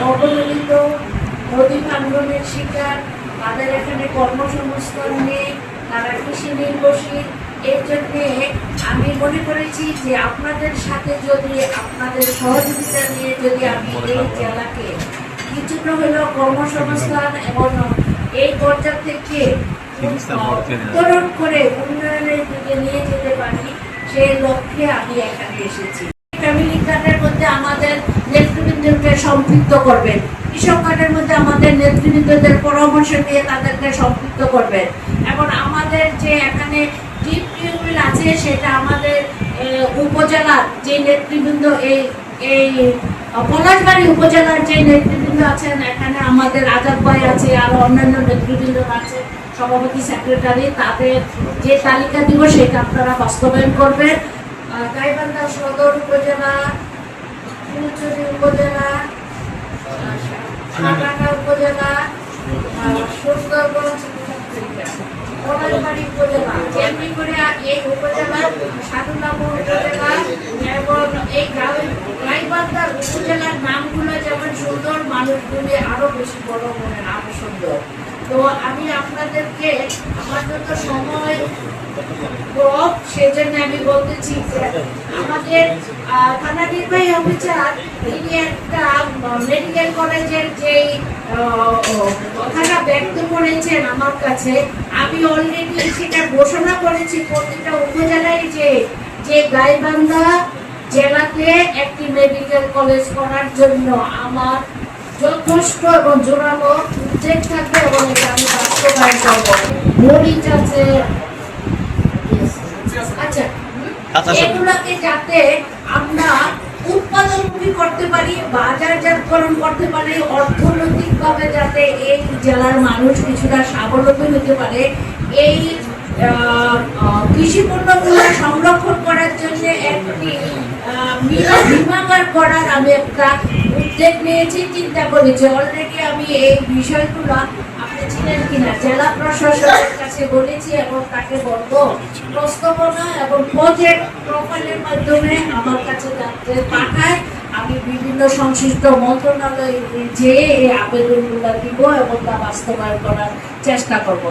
অবহেলিত, নদী ভাঙ্গনের শিকার, তাদের এখানে কর্মসংস্থান নেই, তারা কৃষি নির্ভরশীল। এর জন্যে আমি মনে করেছি যে আপনাদের সাথে যদি আপনাদের সহযোগিতা নিয়ে যদি আমি এই জেলাকে কিছুটা হলেও কর্মসংস্থান এবং এই পর্যায় থেকে উত্তরণ করে উন্নয়নের দিকে নিয়ে যেতে পারি, সেই লক্ষ্যে আমি এখানে এসেছি। ফ্যামিলি কার্ডের মধ্যে আমাদের নেতৃবৃন্দকে সম্পৃক্ত করবেন, কৃষক কার্ডের মধ্যে আমাদের নেতৃবৃন্দদের পরামর্শ নিয়ে তাদেরকে সম্পৃক্ত করবেন, এবং আমাদের যে এখানে ডিপ টিউবওয়েল আছে সেটা আমাদের উপজেলার যে নেতৃবৃন্দ এই পলাশবাড়ি উপজেলার যে নেতৃবৃন্দ আছেন, এখানে আমাদের আজাদ ভাই আছে, আরো অন্যান্য নেতৃবৃন্দ আছে, সভাপতি সেক্রেটারি, তাদের যে তালিকা দিব সেটা আপনারা বাস্তবায়ন করবেন। গাইবান্ধা সদর উপজেলা, ফুলছড়ি উপজেলা, সাতরাঙ্গা উপজেলা, সুন্দরগঞ্জ, পলাশবাড়ি উপজেলা, যেমনি করে এই উপজেলা, সাধুনাপুর উপজেলা এবং এই গাইবান্ধার উপজেলার নামগুলো যেমন সুন্দর, মানুষগুলি আরো বেশি বড় মনে আরো সুন্দর। তো আমি আপনাদেরকে আমার যত সময় কম, সেজন্য আমি বলতেছি যে আমাদের থানা নির্বাহী অফিসার তিনি একটা মেডিকেল কলেজের যে কথাটা ব্যক্ত করেছেন আমার কাছে, আমি অলরেডি সেটা ঘোষণা করেছি প্রতিটা উপজেলায় যে গাইবান্ধা জেলাতে একটি মেডিকেল কলেজ করার জন্য আমার যথেষ্ট এবং জোরালো উদ্যোগ থাকবে, এবং এটা আমি বাস্তবায়ন করব। মরিচ আছে, আচ্ছা, এগুলোকে যাতে আমরা উৎপাদনমুখী করতে পারি, বাজারজাতকরণ করতে পারি, অর্থনৈতিকভাবে যাতে এই জেলার মানুষ কিছুটা স্বাবলম্বী হতে পারে, এই কৃষি পণ্যগুলো সংরক্ষণ করার জন্য একটি হিমাগার করার আমি একটা উদ্যোগ নিয়েছি, চিন্তা করেছি। অলরেডি আমি এই বিষয়গুলো আপনি ছিলেন কিনা জেলা প্রশাসনের কাছে বলেছি, এবং তাকে বলবো প্রস্তাবনা এবং প্রজেক্ট প্রোফাইলের মাধ্যমে আমার কাছে যাতে পাঠায়, আমি বিভিন্ন সংশ্লিষ্ট মন্ত্রণালয়ে যে এই আবেদনগুলো দিব এবং তা বাস্তবায়ন করার চেষ্টা করব।